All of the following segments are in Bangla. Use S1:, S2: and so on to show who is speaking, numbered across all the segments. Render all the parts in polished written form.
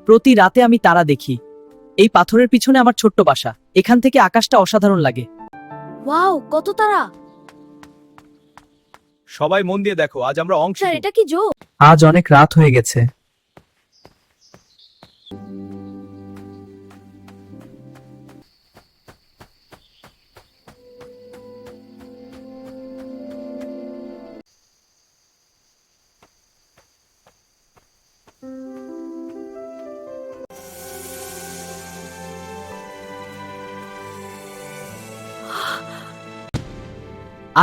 S1: প্রতি রাতে আমি তারা দেখি। এই পাথরের পিছনে আমার ছোট্ট বাসা। এখান থেকে আকাশটা অসাধারণ লাগে।
S2: ওয়াও, কত তারা!
S3: সবাই মন দিয়ে দেখো, আজ আমরা অংশ
S2: স্যার, এটা কি জোক?
S1: আজ অনেক রাত হয়ে গেছে।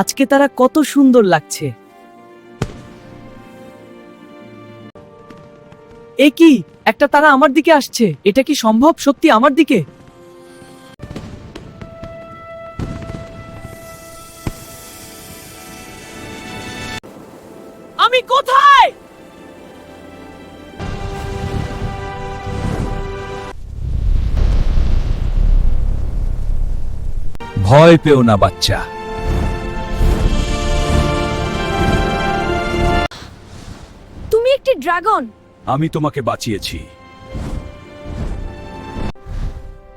S1: আজকে তারা কত সুন্দর লাগছে। এ কি, একটা তারা আমার দিকে আসছে। এটা কি সম্ভব? সত্যি আমার দিকে? আমি কোথায়?
S3: ভয় পেও না বাচ্চা।
S2: তুমি একটি ড্রাগন।
S3: আমি তোমাকে বাঁচিয়েছি।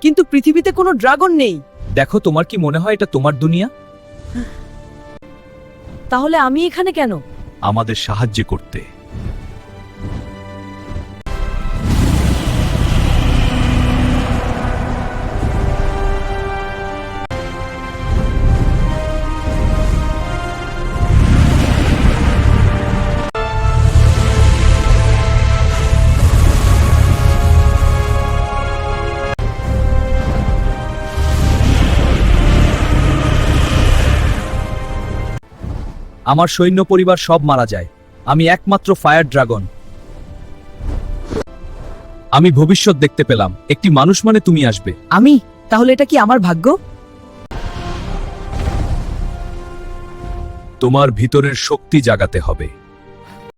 S1: কিন্তু পৃথিবীতে কোনো ড্রাগন নেই।
S3: দেখো, তোমার কি মনে হয় এটা তোমার দুনিয়া?
S1: তাহলে আমি এখানে কেন?
S3: আমাদের সাহায্য করতে। আমার সৈন্য পরিবার সব মারা যায়। আমি একমাত্র ফায়ার ড্রাগন। আমি ভবিষ্যৎ দেখতে পেলাম। একটি মানুষ মানে তুমি আসবে।
S1: আমি? তাহলে এটা কি আমার ভাগ্য?
S3: তোমার ভিতরের শক্তি জাগাতে হবে।